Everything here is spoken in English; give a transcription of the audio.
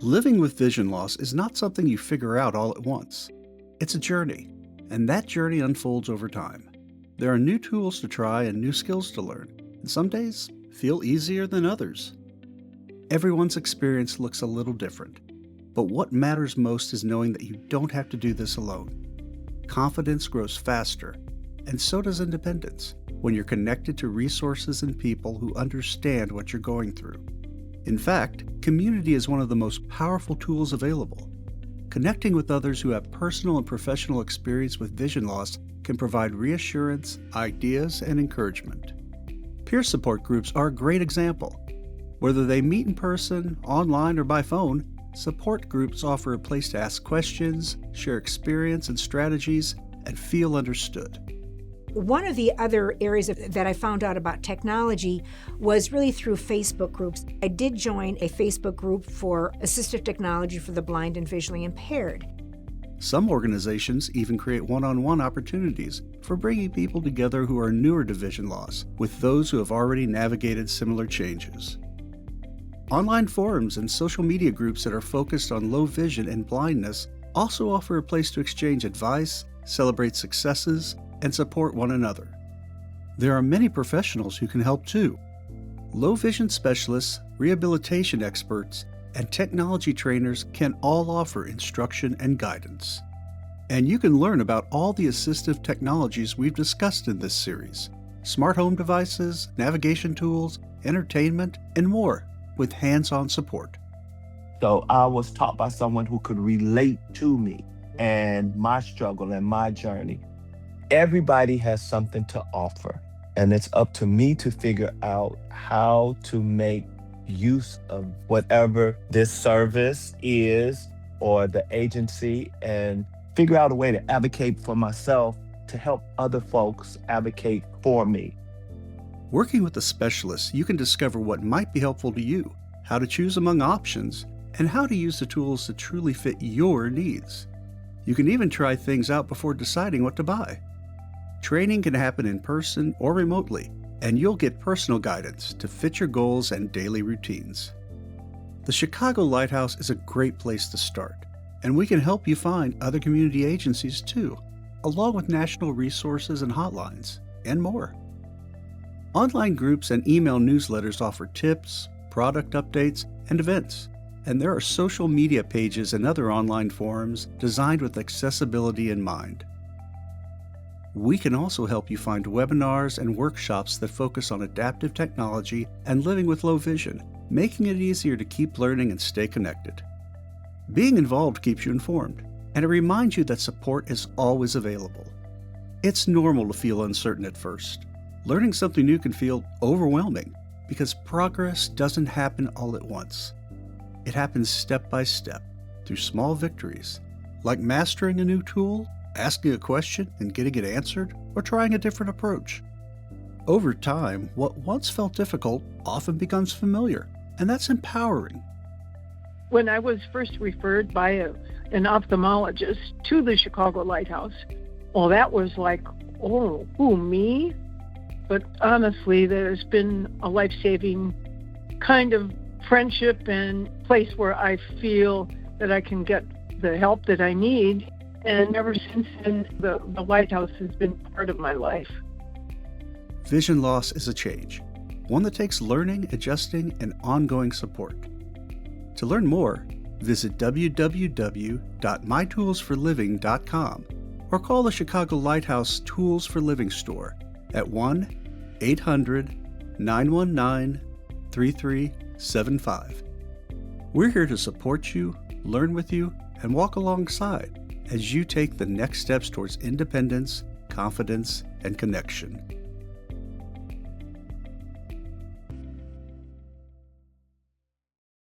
Living with vision loss is not something you figure out all at once. It's a journey, and that journey unfolds over time. There are new tools to try and new skills to learn, and some days feel easier than others. Everyone's experience looks a little different, but what matters most is knowing that you don't have to do this alone. Confidence grows faster, and so does independence, when you're connected to resources and people who understand what you're going through. In fact, community is one of the most powerful tools available. Connecting with others who have personal and professional experience with vision loss can provide reassurance, ideas, and encouragement. Peer support groups are a great example. Whether they meet in person, online, or by phone, support groups offer a place to ask questions, share experience and strategies, and feel understood. One of the other areas that I found out about technology was really through Facebook groups. I did join a Facebook group for assistive technology for the blind and visually impaired. Some organizations even create one-on-one opportunities for bringing people together who are newer to vision loss with those who have already navigated similar changes. Online forums and social media groups that are focused on low vision and blindness also offer a place to exchange advice, celebrate successes, and support one another. There are many professionals who can help too. Low vision specialists, rehabilitation experts, and technology trainers can all offer instruction and guidance. And you can learn about all the assistive technologies we've discussed in this series: smart home devices, navigation tools, entertainment, and more, with hands-on support. So I was taught by someone who could relate to me and my struggle and my journey. Everybody has something to offer, and it's up to me to figure out how to make use of whatever this service is or the agency, and figure out a way to advocate for myself to help other folks advocate for me. Working with a specialist, you can discover what might be helpful to you, how to choose among options, and how to use the tools that truly fit your needs. You can even try things out before deciding what to buy. Training can happen in person or remotely, and you'll get personal guidance to fit your goals and daily routines. The Chicago Lighthouse is a great place to start, and we can help you find other community agencies too, along with national resources and hotlines, and more. Online groups and email newsletters offer tips, product updates, and events, and there are social media pages and other online forums designed with accessibility in mind. We can also help you find webinars and workshops that focus on adaptive technology and living with low vision, making it easier to keep learning and stay connected. Being involved keeps you informed, and it reminds you that support is always available. It's normal to feel uncertain at first. Learning something new can feel overwhelming because progress doesn't happen all at once. It happens step by step through small victories, like mastering a new tool, asking a question and getting it answered, or trying a different approach. Over time, what once felt difficult often becomes familiar, and that's empowering. When I was first referred by an ophthalmologist to the Chicago Lighthouse, well, that was like, oh, who, me? But honestly, there's been a life-saving kind of friendship and place where I feel that I can get the help that I need. And ever since then, the Lighthouse has been part of my life. Vision loss is a change, one that takes learning, adjusting, and ongoing support. To learn more, visit www.mytoolsforliving.com or call the Chicago Lighthouse Tools for Living store at 1-800-919-3375. We're here to support you, learn with you, and walk alongside as you take the next steps towards independence, confidence, and connection.